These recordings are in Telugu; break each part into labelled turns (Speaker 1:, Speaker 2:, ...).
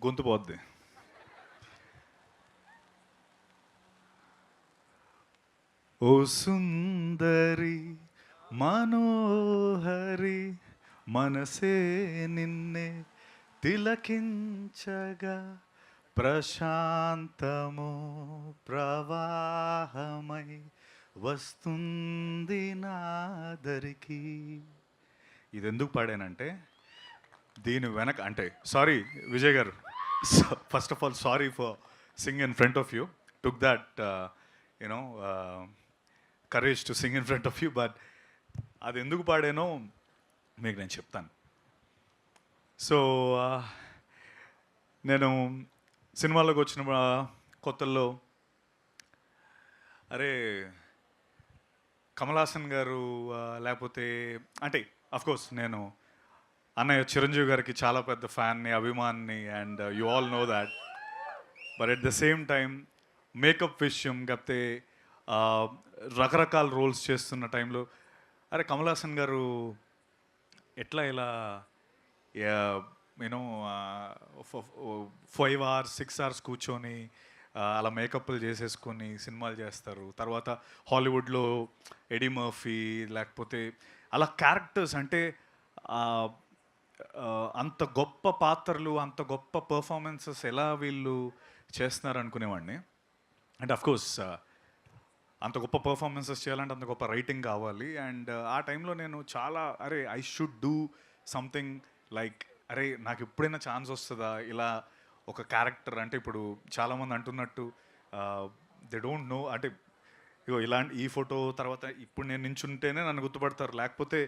Speaker 1: గొంతు పోద్ది. ఓ సుందరి మనోహరి మనసే నిన్నే తిలకించగా ప్రశాంతము ప్రవాహమై వస్తుంది నాదరికి. ఇది ఎందుకు పాడానంటే దీని వెనక అంటే సారీ విజయ్ గారు, first of all sorry for Singh in front of you, took that you know courage to sing in front of you, but అది ఎందుకు పాడానో మీకు నేను చెప్తాను. సో నేను సినిమాలోకి వచ్చిన కొత్తల్లో అరే కమల్ హాసన్ గారు లేకపోతే అంటే అఫ్కోర్స్ నేను అన్నయ్య చిరంజీవి గారికి చాలా పెద్ద ఫ్యాన్ని, అభిమాన్ని, and you all know that. But at the same time makeup విషయం కాకపోతే రకరకాల రోల్స్ చేస్తున్న టైంలో అరే కమల్ హాసన్ గారు ఎట్లా ఇలా యూనో 5 hours 6 hours కూర్చొని అలా మేకప్లు చేసేసుకొని సినిమాలు చేస్తారు. తర్వాత హాలీవుడ్లో ఎడీ మర్ఫీ లేకపోతే అలా క్యారెక్టర్స్ అంటే అంత గొప్ప పాత్రలు అంత గొప్ప పర్ఫార్మెన్సెస్ ఎలా వీళ్ళు చేస్తున్నారు అనుకునేవాడిని. అండ్ అఫ్కోర్స్ అంత గొప్ప పర్ఫార్మెన్సెస్ చేయాలంటే అంత గొప్ప రైటింగ్ కావాలి. అండ్ ఆ టైంలో నేను చాలా అరే I should do something like అరే నాకు ఎప్పుడైనా ఛాన్స్ వస్తుందా ఇలా ఒక క్యారెక్టర్. అంటే ఇప్పుడు చాలామంది అంటున్నట్టు దే డోంట్ నో అంటే ఇగో ఇలాంటి ఈ ఫోటో తర్వాత ఇప్పుడు నేను నించుంటేనే నన్ను గుర్తుపడతారు, లేకపోతే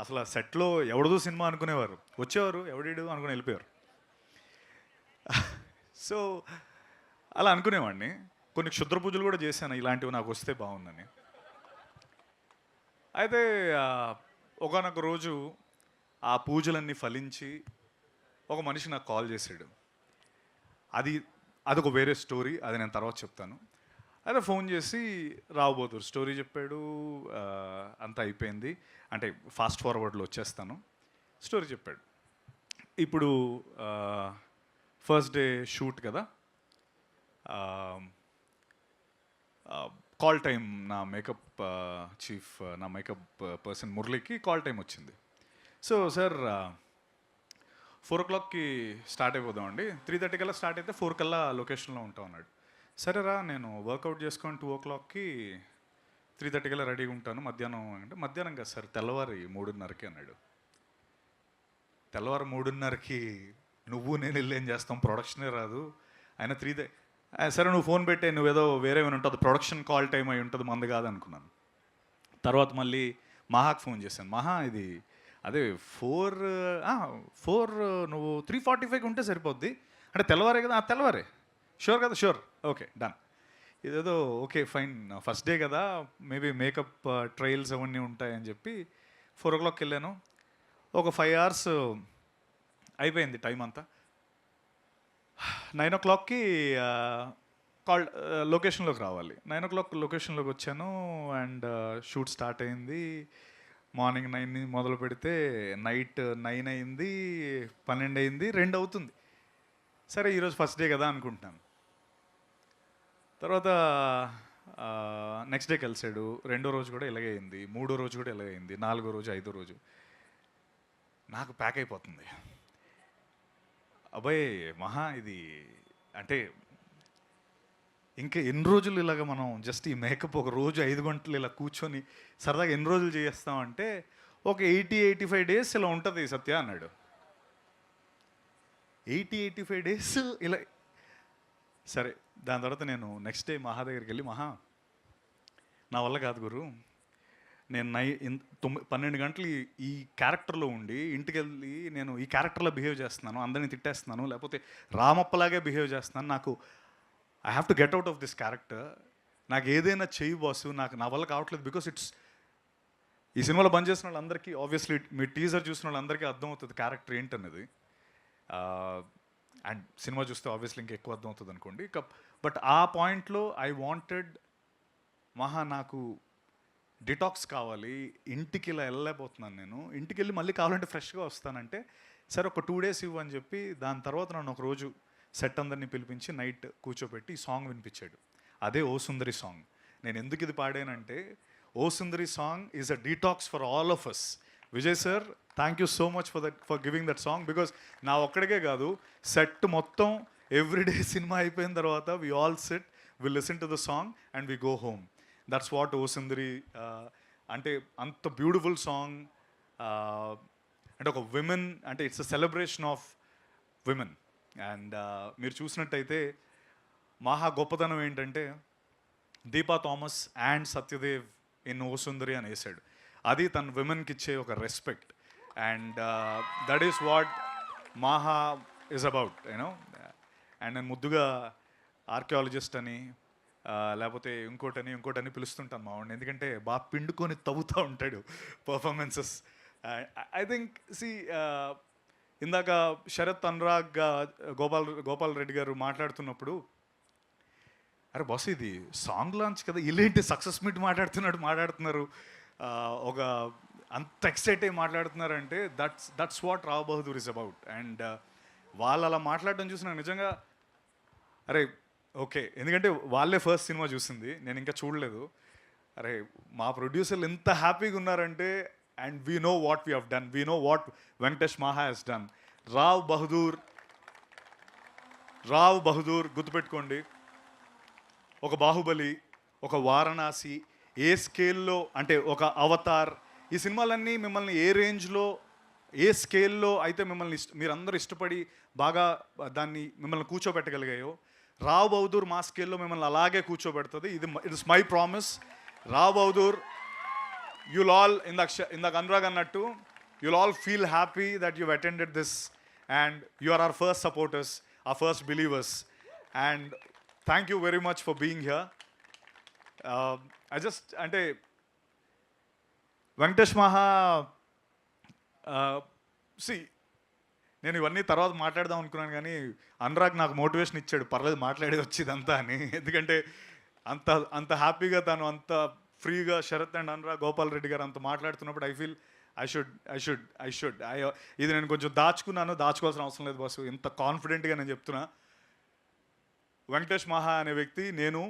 Speaker 1: అసలు ఆ సెట్లో ఎవడదో సినిమా అనుకునేవారు, వచ్చేవారు ఎవడీడు అనుకుని వెళ్ళిపోయారు. సో అలా అనుకునేవాడిని. కొన్ని క్షుద్ర పూజలు కూడా చేశాను ఇలాంటివి నాకు వస్తే బాగుందని. అయితే ఒకానొక రోజు ఆ పూజలన్నీ ఫలించి ఒక మనిషి నాకు కాల్ చేశాడు. అదొక వేరే స్టోరీ, అది నేను తర్వాత చెప్తాను. అయితే ఫోన్ చేసి రాబోతురు స్టోరీ చెప్పాడు, అంతా అయిపోయింది అంటే ఫాస్ట్ ఫార్వర్డ్లో వచ్చేస్తాను. స్టోరీ చెప్పాడు. ఇప్పుడు ఫస్ట్ డే షూట్ కదా, కాల్ టైం నా మేకప్ చీఫ్ నా మేకప్ పర్సన్ మురళికి కాల్ టైం వచ్చింది. సో సార్ 4 o'clockకి స్టార్ట్ అయిపోదామండి, 3:30 కల్లా స్టార్ట్ అయితే 4 కల్లా లొకేషన్లో ఉంటాం అన్నాడు. సరేరా నేను వర్కౌట్ చేసుకొని 2 o'clockకి 3:30 కల్లా రెడీగా ఉంటాను మధ్యాహ్నం అంటే, మధ్యాహ్నం కదా సార్ తెల్లవారి 3:30కి అన్నాడు. తెల్లవారు 3:30కి నువ్వు నేను వెళ్ళి ఏం చేస్తాం, ప్రొడక్షనే రాదు. ఆయన 3 సరే నువ్వు ఫోన్ పెట్టే, నువ్వేదో వేరే ఏమైనా ఉంటుంది ప్రొడక్షన్ కాల్ టైం అయి ఉంటుంది మంది కాదు అనుకున్నాను. తర్వాత మళ్ళీ మహాకి ఫోన్ చేశాను, మహా ఇది అదే 4 నువ్వు 3:45కి ఉంటే సరిపోద్ది అంటే తెల్లవారే కదా, తెల్లవారే షూర్ కదా, షూర్ ఓకే డన్. ఇదేదో ఓకే ఫైన్ ఫస్ట్ డే కదా మేబీ మేకప్ ట్రయల్స్ అవన్నీ ఉంటాయని చెప్పి 4 o'clockకి వెళ్ళాను. ఒక 5 hours అయిపోయింది టైం అంతా. 9 o'clockకి కాల్ లొకేషన్లోకి రావాలి. 9 o'clock లొకేషన్లోకి వచ్చాను అండ్ షూట్ స్టార్ట్ అయింది. మార్నింగ్ 9 మొదలు పెడితే నైట్ 9 అయింది, 12 అయింది, 2 అవుతుంది. సరే ఈరోజు ఫస్ట్ డే కదా అనుకుంటున్నాను. తర్వాత నెక్స్ట్ డే కలిసాడు, 2వ రోజు కూడా ఇలాగే అయింది, 3వ రోజు కూడా ఇలాగే అయింది, 4వ రోజు 5వ రోజు నాకు ప్యాక్ అయిపోతుంది. అబ్బాయి మహా ఇది అంటే ఇంకా ఎన్ని రోజులు ఇలాగ మనం జస్ట్ ఈ మేకప్ ఒక రోజు 5 గంటలు ఇలా కూర్చొని సరదాగా ఎన్ని రోజులు చేస్తామంటే ఒక 80-85 days ఇలా ఉంటుంది సత్య అన్నాడు. 80-85 days ఇలా. సరే దాని తర్వాత నేను నెక్స్ట్ డే మహా దగ్గరికి వెళ్ళి, మహా నా వల్ల కాదు గురు, నేను 12 గంటలు ఈ క్యారెక్టర్లో ఉండి ఇంటికి వెళ్ళి నేను ఈ క్యారెక్టర్లో బిహేవ్ చేస్తున్నాను, అందరినీ తిట్టేస్తున్నాను, లేకపోతే రామప్పలాగే బిహేవ్ చేస్తున్నాను, నాకు I have to get out of this character, నాకు ఏదైనా చెయ్యి బాసు, నాకు నా వల్ల కావట్లేదు. బికాస్ ఈ సినిమాలో బంద్ చేసిన వాళ్ళందరికీ ఆబ్వియస్లీ మీ టీజర్ చూసిన వాళ్ళందరికీ అర్థమవుతుంది క్యారెక్టర్ ఏంటన్నది. అండ్ సినిమా చూస్తే ఆబ్వియస్లీ ఇంకా ఎక్కువ అర్థమవుతుంది అనుకోండి. బట్ ఆ పాయింట్లో ఐ వాంటెడ్ మహా నాకు డిటాక్స్ కావాలి, ఇంటికి ఇలా వెళ్ళలేకపోతున్నాను నేను, ఇంటికి వెళ్ళి మళ్ళీ కావాలంటే ఫ్రెష్గా వస్తానంటే సరే ఒక 2 days ఇవ్వు అని చెప్పి దాని తర్వాత నన్ను ఒక రోజు సెట్ అందరినీ పిలిపించి నైట్ కూర్చోబెట్టి ఈ సాంగ్ వినిపించాడు. అదే ఓ సుందరి సాంగ్. నేను ఎందుకు ఇది పాడానంటే, O Sundari song is a detox for all of us. Vijay sir, thank you so much for giving that song. Because నా ఒక్కడికే కాదు, సెట్ మొత్తం ఎవ్రీడే సినిమా అయిపోయిన తర్వాత we all sit, we listen to the song and we go home. That's what O Sundari అంటే. అంత బ్యూటిఫుల్ సాంగ్. అంటే ఒక విమెన్, అంటే it's a celebration of women. And మీరు చూసినట్టయితే మహా గొప్పతనం ఏంటంటే, Deepa Thomas and Satyadev in O Sundari అని వేసాడు. అది తన విమెన్కి ఇచ్చే ఒక respect. And that is what Maha is about, you know. And నేను ముద్దుగా ఆర్కియాలజిస్ట్ అని లేకపోతే ఇంకోటని పిలుస్తుంటాను మా వాడిని, ఎందుకంటే బాగా పిండుకొని తవ్వుతూ ఉంటాడు పర్ఫార్మెన్సెస్. ఐ థింక్ ఇందాక శరత్, అనురాగ్, గోపాల్ రెడ్డి గారు మాట్లాడుతున్నప్పుడు, అరే బాస్ ఇది సాంగ్ లాంచ్ కదా, ఇల్లేంటి సక్సెస్ మీట్ మాట్లాడుతున్నారు, ఒక అంత ఎక్సైట్ అయ్యి మాట్లాడుతున్నారంటే that's what Rao Bahadur is about. And వాళ్ళు అలా మాట్లాడడం చూసి నాకు నిజంగా అరే ఓకే, ఎందుకంటే వాళ్ళే ఫస్ట్ సినిమా చూసింది, నేను ఇంకా చూడలేదు. అరే మా ప్రొడ్యూసర్లు ఎంత హ్యాపీగా ఉన్నారంటే, and we know what we have done, we know what Venkatesh మహా హెస్ డన్. రావ్ బహదూర్ గుర్తుపెట్టుకోండి. ఒక బాహుబలి, ఒక వారణాసి, ఏ స్కేల్లో అంటే ఒక అవతార్, ఈ సినిమాలన్నీ మిమ్మల్ని ఏ రేంజ్లో, ఏ స్కేల్లో అయితే మిమ్మల్ని మీరందరూ ఇష్టపడి బాగా దాన్ని మిమ్మల్ని కూర్చోబెట్టగలిగాయో, రావ్ బహదూర్ మా స్కేల్లో మిమ్మల్ని అలాగే కూర్చోబెడుతుంది. It's my promise. Rao Bahadur, you'll all, ఇందాక అనురాగ్ అన్నట్టు, you'll all feel happy that you've attended this and you are our first supporters, our first believers, and thank you very much for being here. అంటే వెంకటేష్ మహా, నేను ఇవన్నీ తర్వాత మాట్లాడదాం అనుకున్నాను, కానీ అనురాగ్ నాకు మోటివేషన్ ఇచ్చాడు, పర్లేదు మాట్లాడేది వచ్చిందంతా అని. ఎందుకంటే అంత హ్యాపీగా తను అంత ఫ్రీగా శరత్ అండ్ అనురాగ్, గోపాల్ రెడ్డి గారు అంత మాట్లాడుతున్నప్పుడు ఐ ఫీల్ ఐ షుడ్ ఇది నేను కొంచెం దాచుకోవాల్సిన అవసరం లేదు బాసు, ఇంత కాన్ఫిడెంట్గా నేను చెప్తున్నా. వెంకటేష్ మహా అనే వ్యక్తి, నేను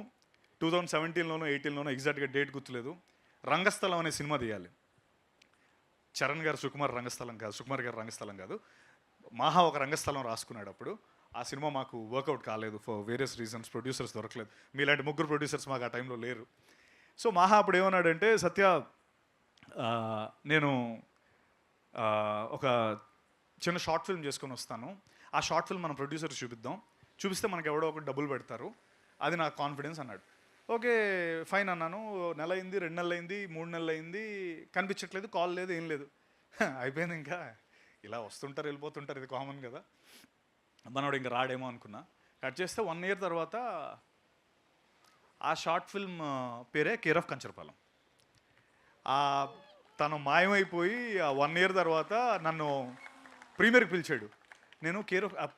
Speaker 1: 2017లోనో 18లోనో ఎగ్జాక్ట్గా డేట్ గుర్తులేదు, రంగస్థలం అనే సినిమా తీయాలి. చరణ్ గారు సుకుమార్ గారు రంగస్థలం కాదు, మహా ఒక రంగస్థలం రాసుకున్నాడు. అప్పుడు ఆ సినిమా మాకు వర్కౌట్ కాలేదు ఫర్ వేరియస్ రీజన్స్, ప్రొడ్యూసర్స్ దొరకలేదు. మీలాంటి ముగ్గురు ప్రొడ్యూసర్స్ మాకు ఆ టైంలో లేరు. సో మహా అప్పుడు ఏమన్నాడంటే, సత్య నేను ఒక చిన్న షార్ట్ ఫిల్మ్ చేసుకొని వస్తాను, ఆ షార్ట్ ఫిల్మ్ మనం ప్రొడ్యూసర్స్ చూపిస్తే మనకు ఎవడో ఒకటి డబ్బులు పెడతారు, అది నాకు కాన్ఫిడెన్స్ అన్నాడు. ఓకే ఫైన్ అన్నాను. నెల అయింది, 2 నెలలు అయింది, 3 నెలలు అయింది, కనిపించట్లేదు, కాల్ లేదు, ఏం లేదు. అయిపోయింది, ఇంకా ఇలా వస్తుంటారు వెళ్ళిపోతుంటారు, ఇది కామన్ కదా, మనోడు ఇంకా రాడేమో అనుకున్నా. కట్ చేస్తే 1 year తర్వాత ఆ షార్ట్ ఫిల్మ్ పేరే కేర్ ఆఫ్ కంచరపాలెం. తను మాయమైపోయి ఆ 1 year తర్వాత నన్ను ప్రీమియర్కి పిలిచాడు. నేను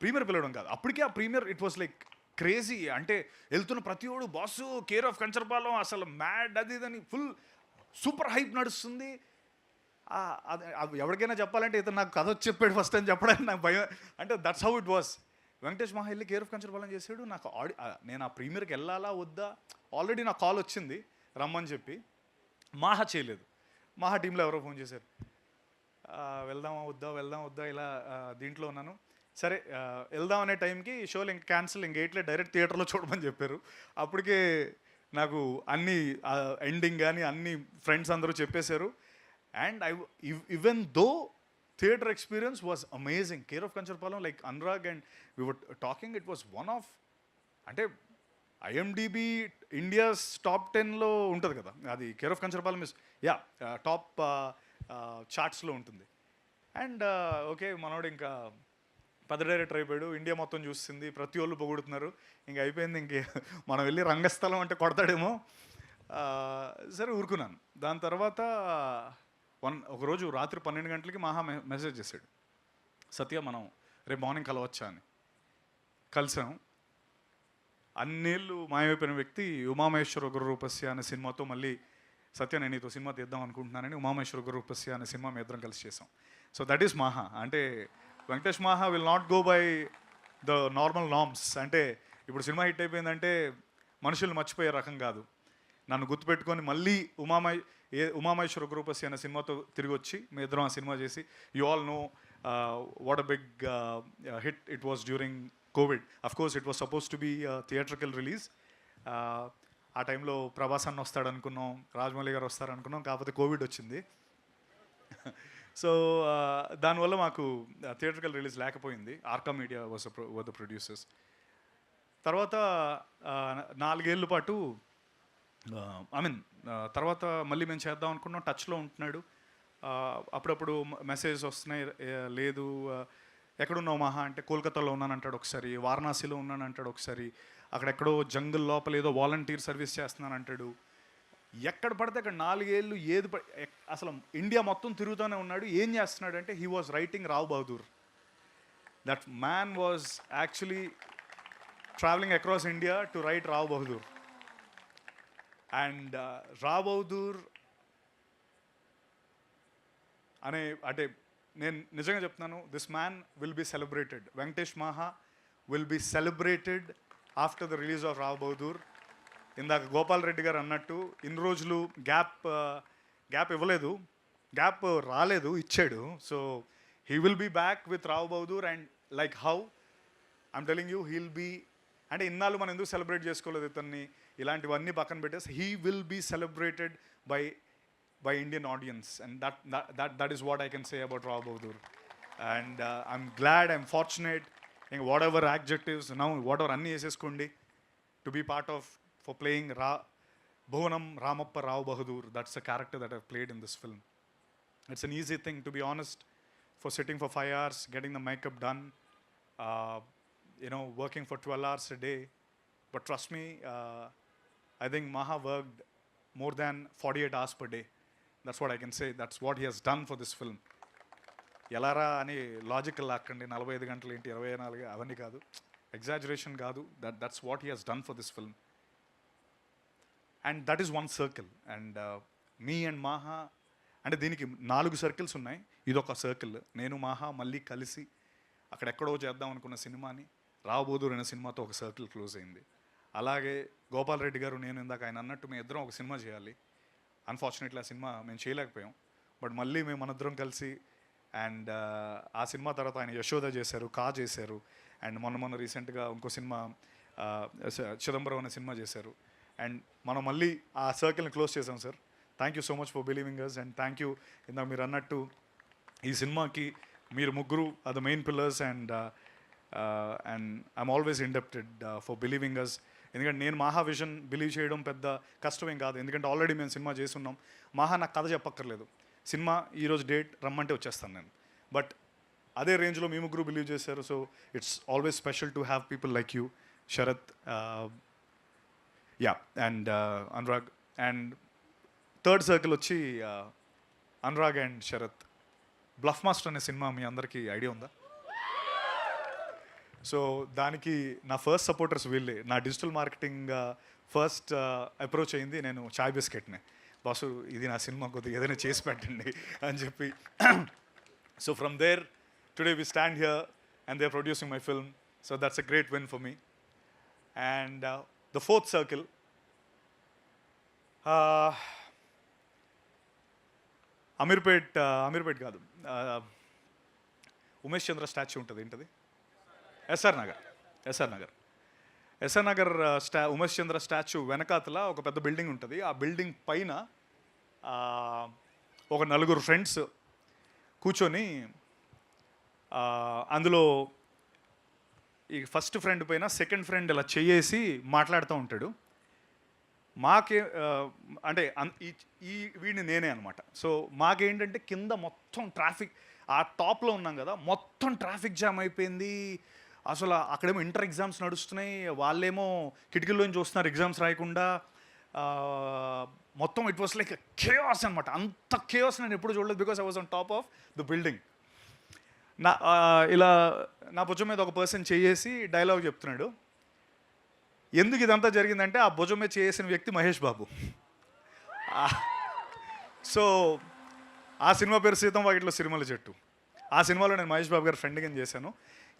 Speaker 1: ప్రీమియర్ పిలవడం కాదు, అప్పటికే ఆ premiere it was like crazy. అంటే వెళ్తున్న ప్రతివాడు బాసు కేర్ ఆఫ్ కంచరపాలెం అసలు మ్యాడ్, అది ఇదని ఫుల్ సూపర్ హైప్ నడుస్తుంది. ఎవరికైనా చెప్పాలంటే ఇతను నాకు కథ వచ్చి చెప్పాడు ఫస్ట్ అని చెప్పడానికి నాకు భయం. అంటే that's how it was. Venkatesh మహా వెళ్ళి కేర్ ఆఫ్ కంచరపాలెం చేశాడు. నాకు నేను ఆ ప్రీమియర్కి వెళ్ళాలా వద్దా, ఆల్రెడీ నాకు కాల్ వచ్చింది రమ్మని చెప్పి. మహా చేయలేదు. మహా టీంలో ఎవరో ఫోన్ చేశారు, వెళ్దామా వద్దా ఇలా దీంట్లో ఉన్నాను. సరే వెళ్దాం అనే టైంకి షోలు ఇంక క్యాన్సిల్, ఇంక ఎయిట్లే డైరెక్ట్ థియేటర్లో చూడమని చెప్పారు. అప్పటికే నాకు అన్ని ఎండింగ్ కానీ అన్ని ఫ్రెండ్స్ అందరూ చెప్పేశారు. And even though theatre experience was amazing. Care of Kancharapalem, like Anurag and we were talking, it was one of, అంటే ఐఎండిబి ఇండియాస్ టాప్ 10లో ఉంటుంది కదా అది. Care of Kancharapalem is top చార్ట్స్లో ఉంటుంది. అండ్ ఓకే మనోడు ఇంకా పెద్ద డైరెక్టర్ అయిపోయాడు, ఇండియా మొత్తం చూస్తుంది, ప్రతి వాళ్ళు పొగుడుతున్నారు, ఇంక అయిపోయింది, ఇంక మనం వెళ్ళి రంగస్థలం అంటే కొడతాడేమో. సరే ఊరుకున్నాను. దాని తర్వాత ఒకరోజు రాత్రి 12 గంటలకి మహా మెసేజ్ చేశాడు, సత్య మనం రేపు మార్నింగ్ కలవచ్చా అని. కలిసాం. అన్నేళ్ళు మాయమైపోయిన వ్యక్తి ఉమామహేశ్వర ఉగ్రరూపస్య అనే సినిమాతో మళ్ళీ సత్య నేను నీతో సినిమా తీద్దాం అనుకుంటున్నానని ఉమామహేశ్వర ఉగ్రరూపస్య అనే సినిమా మేము ఇద్దరం కలిసి చేసాం. సో దట్ ఈస్ మహా. అంటే వెంకటేష్ మహా will not go by the normal norms. అంటే ఇప్పుడు సినిమా హిట్ అయిపోయిందంటే మనుషులు మర్చిపోయే రకం కాదు. నన్ను గుర్తుపెట్టుకొని మళ్ళీ ఉమామహేశ్వర గ్రూపస్ అనే సినిమాతో తిరిగి వచ్చి మీ ఇద్దరం ఆ సినిమా చేసి, you all know what a big hit it was during Covid. Of course it was suppose to be theatrical release. ఆ టైంలో ప్రభాస్ అన్న వస్తాడు అనుకున్నాం, రాజమౌళి గారు వస్తారు అనుకున్నాం, కాకపోతే కోవిడ్ వచ్చింది. సో దానివల్ల మాకు థియేట్రికల్ రిలీజ్ లేకపోయింది. Arka media was the producers. తర్వాత 4 ఏళ్ళ పాటు తర్వాత మళ్ళీ మేము చేద్దాం అనుకున్నాం. టచ్లో ఉంటున్నాడు. అప్పుడప్పుడు మెసేజ్ వస్తున్నాయి, లేదు ఎక్కడున్నావు మహా అంటే కోల్కతాలో ఉన్నానంటాడు ఒకసారి, వారణాసిలో ఉన్నానంటాడు ఒకసారి, అక్కడెక్కడో జంగల్ లోపల ఏదో వాలంటీర్ సర్వీస్ చేస్తున్నానంటాడు. ఎక్కడ పడితే అక్కడ 4 ఏళ్ళు అసలు ఇండియా మొత్తం తిరుగుతూనే ఉన్నాడు. ఏం చేస్తున్నాడు అంటే he was writing Rao Bahadur. That man was actually travelling across India to write Rao Bahadur. And Rao Bahadur అంటే నేను నిజంగా చెప్తున్నాను, this man will be celebrated. Venkatesh Maha will be celebrated after the release of Rao Bahadur. ఇందాక గోపాల్ రెడ్డి గారు అన్నట్టు ఇన్ని రోజులు గ్యాప్ ఇవ్వలేదు, గ్యాప్ రాలేదు, ఇచ్చాడు. So he will be back with Rao Bahadur. And like how I'm telling you, he'll be, అంటే ఇన్నాళ్ళు మనం ఎందుకు సెలబ్రేట్ చేసుకోలేదు ఇతన్ని, ఇలాంటివన్నీ పక్కన పెట్టేసి he will be celebrated by Indian audience, and that is what I can say about Rav Bahadur. And I'm glad, I'm fortunate in whatever adjectives now, whatever anni eseskondi, to be part of, for playing Bhuvanam Ramappa Rav Bahadur. That's the character that I've played in this film. It's an easy thing, to be honest, for sitting for 5 hours, getting the makeup done, working for 12 hours a day. But trust me, I think Maha worked more than 48 hours per day. That's what I can say. That's what he has done for this film. ఎలారా అని లాజికల్ లాక్కండి, 45 గంటలు ఏంటి, 24 అవన్నీ కాదు, ఎగ్జాజరేషన్ కాదు. That's what he has done for this film. And that is one circle. And me and Maha అంటే దీనికి 4 సర్కిల్స్ ఉన్నాయి, ఇదొక సర్కిల్. నేను మాహా మళ్ళీ కలిసి అక్కడెక్కడో చేద్దాం అనుకున్న సినిమాని రావ్ బహదూర్ అనే సినిమాతో ఒక సర్కిల్ క్లోజ్ అయింది. అలాగే గోపాల్ రెడ్డి గారు, నేను ఇందాక ఆయన అన్నట్టు మేము ఇద్దరం ఒక సినిమా చేయాలి. అన్ఫార్చునేట్లీ ఆ సినిమా మేము చేయలేకపోయాం. బట్ మళ్ళీ మేము మనందరం కలిసి, అండ్ ఆ సినిమా తర్వాత ఆయన యశోద చేశారు, కా చేశారు, అండ్ మొన్న రీసెంట్గా ఇంకో సినిమా చిదంబరం అనే సినిమా చేశారు. అండ్ మనం మళ్ళీ ఆ సర్కిల్ని క్లోజ్ చేసాం sir. Thank you so much for believing us. And thank you, ఇందాక మీరు అన్నట్టు ఈ సినిమాకి మీరు ముగ్గురు are the main pillars. And I'm always indebted for believing us. ఎందుకంటే నేను మాహా విజన్ బిలీవ్ చేయడం పెద్ద కష్టమేం కాదు, ఎందుకంటే ఆల్రెడీ మేము సినిమా చేస్తున్నాం. మాహా నాకు కథ చెప్పక్కర్లేదు, సినిమా ఈరోజు డేట్ రమ్మంటే వచ్చేస్తాను నేను. బట్ అదే రేంజ్లో మీ ముగ్గురు బిలీవ్ చేశారు. So it's always special to have people like you, Sharath, and Anurag. And third circle వచ్చి Anurag and Sharath. Bluff Master అనే సినిమా మీ అందరికీ ఐడియా ఉందా? సో దానికి నా ఫస్ట్ సపోర్టర్స్ వీళ్ళే. నా డిజిటల్ మార్కెటింగ్ ఫస్ట్ అప్రోచ్ అయింది నేను చాయ్ బిస్కెట్ని. బాసు ఇది నా సినిమా కొద్దిగా ఏదైనా చేసి పెట్టండి అని చెప్పి. So from there today we stand here and they are producing my film. So that's a great win for me. And the fourth circle, Ameerpet కాదు, ఉమేష్ చంద్ర స్టాచ్యూ ఉంటుంది, ఏంటది, ఎస్ఆర్ నగర్ ఉమేష్ చంద్ర స్టాచ్యూ వెనకాతల ఒక పెద్ద బిల్డింగ్ ఉంటుంది. ఆ బిల్డింగ్ పైన ఒక 4 ఫ్రెండ్స్ కూర్చొని, అందులో ఈ ఫస్ట్ ఫ్రెండ్ పైన సెకండ్ ఫ్రెండ్ ఇలా చేసి మాట్లాడుతూ ఉంటాడు. అంటే ఈ వీడిని నేనే అనమాట. సో మాకేంటంటే కింద మొత్తం ట్రాఫిక్, ఆ టాప్లో ఉన్నాం కదా, మొత్తం ట్రాఫిక్ జామ్ అయిపోయింది. అసలు అక్కడేమో ఇంటర్ ఎగ్జామ్స్ నడుస్తున్నాయి, వాళ్ళేమో కిటికీల్లోంచి చూస్తున్నారు ఎగ్జామ్స్ రాయకుండా. మొత్తం ఇట్ వాస్ లైక్ కేయాస్ అనమాట. అంత కేయాస్ నేను ఎప్పుడు చూడలేదు, because I was on top of the building. ఇలా నా భుజం మీద ఒక పర్సన్ చేసి డైలాగ్ చెప్తున్నాడు. ఎందుకు ఇదంతా జరిగిందంటే ఆ భుజం మీద చేసిన వ్యక్తి మహేష్ బాబు. సో ఆ సినిమా పేరు సీతం వాకిట్లో సిరిమల చెట్టు. ఆ సినిమాలో నేను మహేష్ బాబు గారి ఫ్రెండ్గా చేశాను.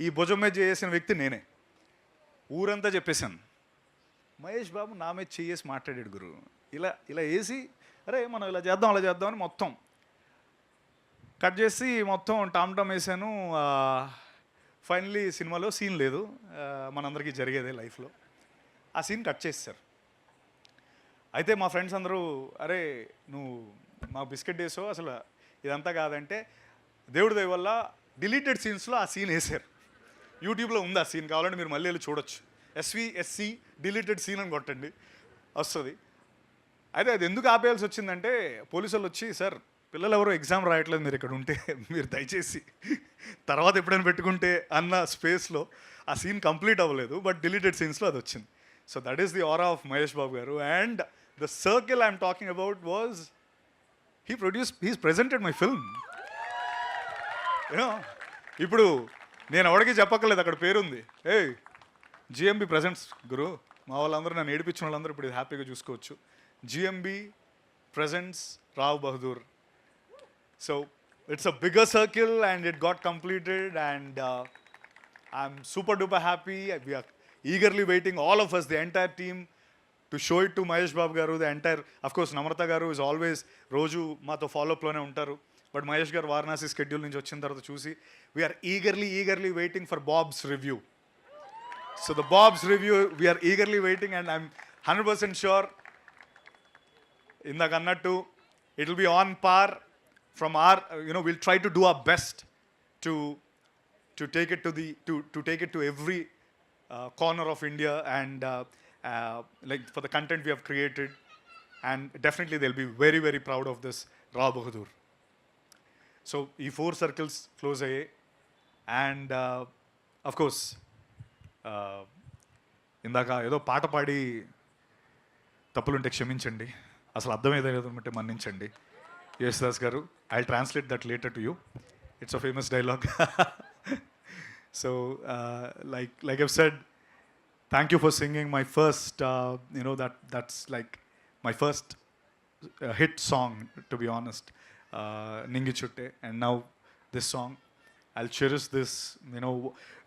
Speaker 1: ఈ భుజం మీద చేసిన వ్యక్తి నేనే. ఊరంతా చెప్పేశాను, మహేష్ బాబు నా మీద చేసి మాట్లాడాడు గురు, ఇలా ఇలా వేసి అరే మనం ఇలా చేద్దాం అలా చేద్దాం అని మొత్తం కట్ చేసి మొత్తం టామ్ టామ్ వేసాను. ఫైనలీ సినిమాలో సీన్ లేదు, మనందరికీ జరిగేదే లైఫ్లో. ఆ సీన్ కట్ చేస్తారు. అయితే మా ఫ్రెండ్స్ అందరూ అరే నువ్వు మా బిస్కెట్ వేసో అసలు ఇదంతా కాదంటే, దేవుడి దయ వల్ల డిలీటెడ్ సీన్స్లో ఆ సీన్ వేసారు. యూట్యూబ్లో ఉంది ఆ సీన్, కావాలంటే మీరు మళ్ళీ వెళ్ళి చూడొచ్చు. SVSC డిలీటెడ్ సీన్ అని కొట్టండి వస్తుంది. అయితే అది ఎందుకు ఆపేయాల్సి వచ్చిందంటే, పోలీసు వాళ్ళు వచ్చి సార్ పిల్లలు ఎవరో ఎగ్జామ్ రాయట్లేదు, మీరు ఇక్కడ ఉంటే మీరు దయచేసి తర్వాత ఎప్పుడైనా పెట్టుకుంటే అన్న స్పేస్లో ఆ సీన్ కంప్లీట్ అవ్వలేదు, బట్ డిలీటెడ్ సీన్స్లో అది వచ్చింది. So that is the aura of Mahesh Babu గారు. And the circle I'm talking about was he's presented my film. You know ఇప్పుడు నేను ఎవరికి చెప్పక్కర్లేదు, అక్కడ పేరుంది. GMB ప్రెజెంట్స్ గురు, మా వాళ్ళందరూ నన్ను ఏడిపించిన వాళ్ళందరూ ఇప్పుడు హ్యాపీగా చూసుకోవచ్చు. GMB presents Rao Bahadur. So it's a bigger circle and it got completed, and I'm super duper happy. We are eagerly waiting, all of us, the entire team, to show it to Mahesh Babu garu. The entire, of course, Namrata garu is always roju mato follow up lone untaru, but Mahesh garu Varanasi schedule nunchi vachin tarvata chusi we are eagerly waiting for Bob's review. So the Bob's review we are eagerly waiting, and I'm 100% sure indaga annattu it will be on par. From our, we'll try to do our best to take it to take it to every corner of India, and like for the content we have created, and definitely they'll be very very proud of this Rao Bahadur. So ee 4 circles close ayye, and of course ఇందాక ఏదో పాట పాడి తప్పులుంటే క్షమించండి, అసలు అర్థం ఏదైతే మన్నించండి. Yeshdas garu, I'll translate that later to you. It's a famous dialogue. So, like I've said, thank you for singing my first, that's like my first hit song, to be honest, Ningi Chutte, and now this song. I'll cherish this,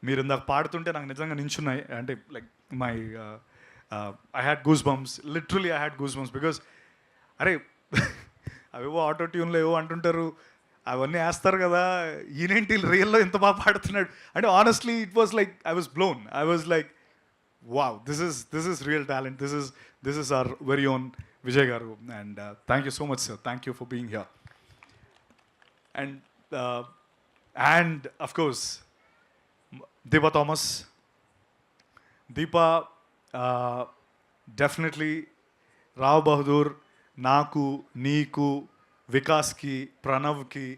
Speaker 1: మీరు ఇందాక పాడుతుంటే నాకు నిజంగా నించున్నాయి అంటే like my, I had goosebumps, literally I had goosebumps, because అరే అవేవో ఆటో ట్యూన్లో ఏవో అంటుంటారు, అవన్నీ వేస్తారు కదా, ఈయనేంటి రియల్లో ఎంత బాగా పాడుతున్నాడు అంటే honestly it was like I was blown. I was like wow, this is real talent, this is our very own Vijay గారు. And thank you so much sir, thank you for being here. And of course Deepa Thomas. Deepa definitely Rao Bahadur నాకు, నీకు, వికాస్కి, ప్రణవ్కి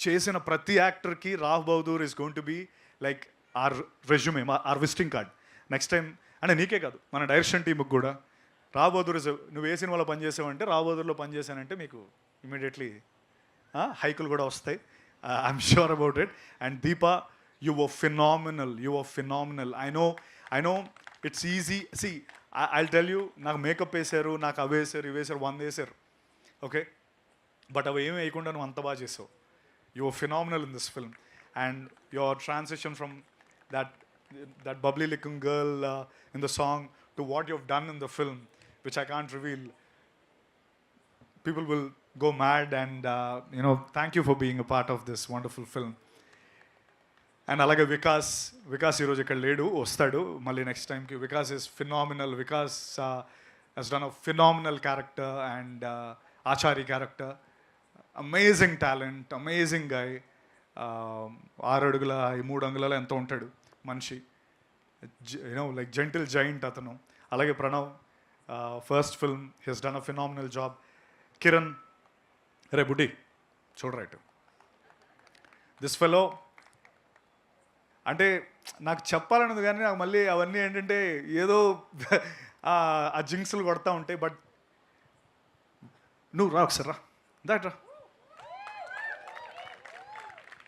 Speaker 1: చేసిన ప్రతి యాక్టర్కి Rao Bahadur is going to be like our resume, our visiting card. Next time అంటే నీకే కాదు, మన డైరెక్షన్ టీంకి కూడా రావ్ బహదూర్ ఇస్, నువ్వు ఏ సినిమాలో పనిచేసావంటే రావ్ బహదూర్లో పనిచేశానంటే మీకు ఇమీడియట్లీ హైకులు కూడా వస్తాయి. I'm sure about it. And Deepa, you were phenomenal. I know it's easy. See I'll tell you, నాకు మేకప్ వేసారు, నాకు అవి వేసారు, ఇవి వేసారు, 100 వేసారు, ఓకే, బట్ అవి ఏమి వేయకుండా నువ్వు అంత బాగా చేసావు. You are phenomenal in this film, and your transition from that bubbly looking girl in the song to what you have done in the film, which I can't reveal. People will go mad, and thank you for being a part of this wonderful film. And అలాగే వికాస్ ఈరోజు ఇక్కడ లేడు, వస్తాడు మళ్ళీ నెక్స్ట్ టైంకి. Vikas is phenomenal. Vikas he's done a phenomenal character, and Achari character, amazing talent, amazing guy. 6 అడుగుల 3 అంగుళాల ఎంతో ఉంటాడు మనిషి, లైక్ జెంటిల్ జైంట్ అతను. అలాగే Pranav, first film, he's done a phenomenal job. Kiran, రే బుడ్డి చూడరైట్, దిస్ ఫెలో అంటే నాకు చెప్పాలన్నది కానీ నాకు మళ్ళీ అవన్నీ ఏంటంటే ఏదో ఆ జింక్స్లు కొడతా ఉంటాయి. బట్ నువ్వు రా ఒకసారి, రా దాట్, రా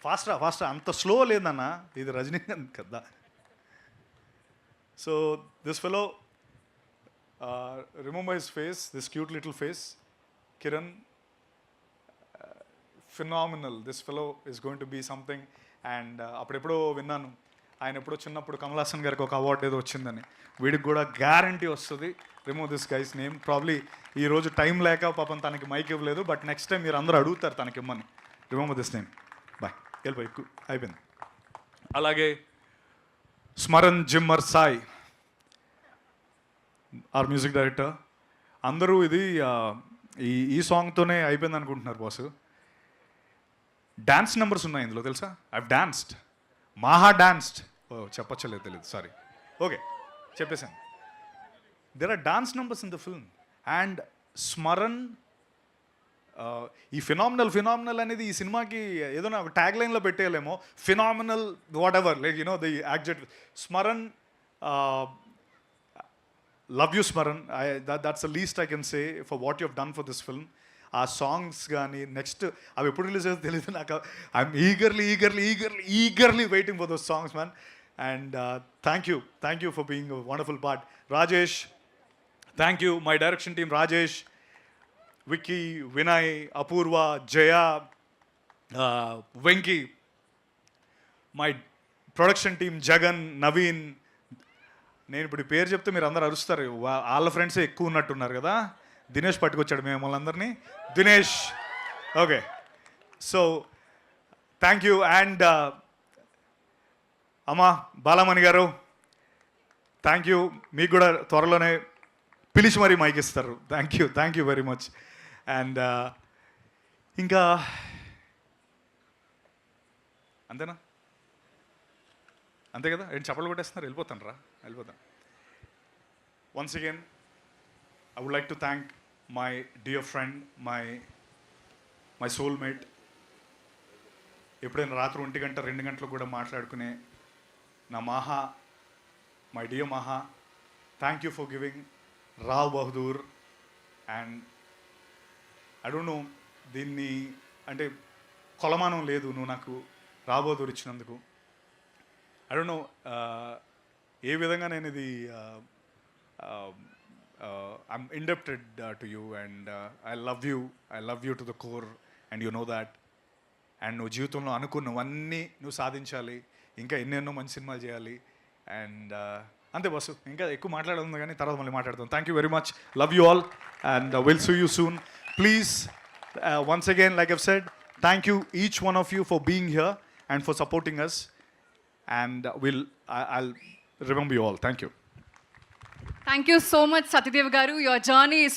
Speaker 1: ఫాస్ట్, అంత స్లో లేదన్న, ఇది రజనీకాంత్ కదా. So this fellow, remember his face, this cute little face, Kiran, phenomenal. This fellow is going to be something. And అప్పుడెప్పుడో విన్నాను ఆయన ఎప్పుడో చిన్నప్పుడు కమల్ హాసన్ గారికి ఒక అవార్డు ఏదో వచ్చిందని. వీడికి కూడా గ్యారంటీ వస్తుంది. Remove this guys name. Probably ఈరోజు టైం లేక పాపం తనకి మైక్ ఇవ్వలేదు, బట్ నెక్స్ట్ టైం మీరు అందరూ అడుగుతారు తనకి ఇమ్మని. Remove this name. బాయ్, వెళ్ళిపోయి ఎక్కువ అయిపోయింది. అలాగే Smaran Zimmer Sai, our music director. అందరూ ఇది ఈ సాంగ్తోనే అయిపోయింది అనుకుంటున్నారు బాసు. డాన్స్ నెంబర్స్ ఉన్నాయి ఇందులో తెలుసా? I've danced, Maha danced. ఓ చెప్పచ్చలేదు, తెలియదు, సారీ. ఓకే, చెప్పేశాను. There are dance numbers in the film. And Smaran ఈ ఫినామినల్ అనేది ఈ సినిమాకి ఏదో ఒక ట్యాగ్ లైన్లో పెట్టేయలేమో. Phenomenal whatever, like the exact. Smaran, love you Smaran. That's the least I can say for what you have done for this film. ఆ సాంగ్స్ కానీ నెక్స్ట్ అవి ఎప్పుడు రిలీజ్ అవుతుందో తెలియదు నాకు. I'm eagerly waiting for those songs man. And thank you for being a wonderful part. Rajesh, thank you. My direction team Rajesh, Vicky, Vinay, Apoorva, Jaya, Venky. My production team Jagan, Naveen. నేను ఇప్పుడు ఈ పేరు చెప్తే మీరు అందరు అరుస్తారు, వాళ్ళ ఫ్రెండ్సే ఎక్కువ ఉన్నట్టున్నారు కదా. దినేష్ పట్టుకొచ్చాడు మిమ్మల్ని అందరినీ. Dinesh, okay. So thank you. And అమ్మా బాలమణి గారు, థ్యాంక్ యూ. మీకు కూడా త్వరలోనే పిలిచి మరీ మైక్ ఇస్తారు. Thank you very much. And ఇంకా అంతేనా? అంతే కదా? ఏంటి చప్పలు కొట్టేస్తున్నారు? వెళ్ళిపోతాను. Once again I would like to thank my dear friend, my soulmate. ఎప్పుడైనా రాత్రి 1 గంట 2 గంటలకు కూడా మాట్లాడుకునే నా Maha, my dear Maha. Thank you for giving Rao Bahadur. And I don't know, దీన్ని అంటే కొలమానం లేదు నువ్వు నాకు రావ్ బహదూర్ ఇచ్చినందుకు. ఐ డోంట్ నో ఏ విధంగా నేను ఇది I'm indebted to you, and I love you to the core, and you know that. And నువ్వు జీవితంలో అనుకున్నవన్నీ నువ్వు సాధించాలి, ఇంకా ఎన్నెన్నో మంచి సినిమాలు చేయాలి. అండ్ అంతే బస్సు, ఇంకా ఎక్కువ మాట్లాడుతుంది కానీ తర్వాత మళ్ళీ మాట్లాడతాం. Thank you very much. Love you all and will see you soon. Please once again, like I've said, thank you each one of you for being here and for supporting us, and I'll remember you all. Thank you.
Speaker 2: Thank you so much, Satyadev Garu. Your journey is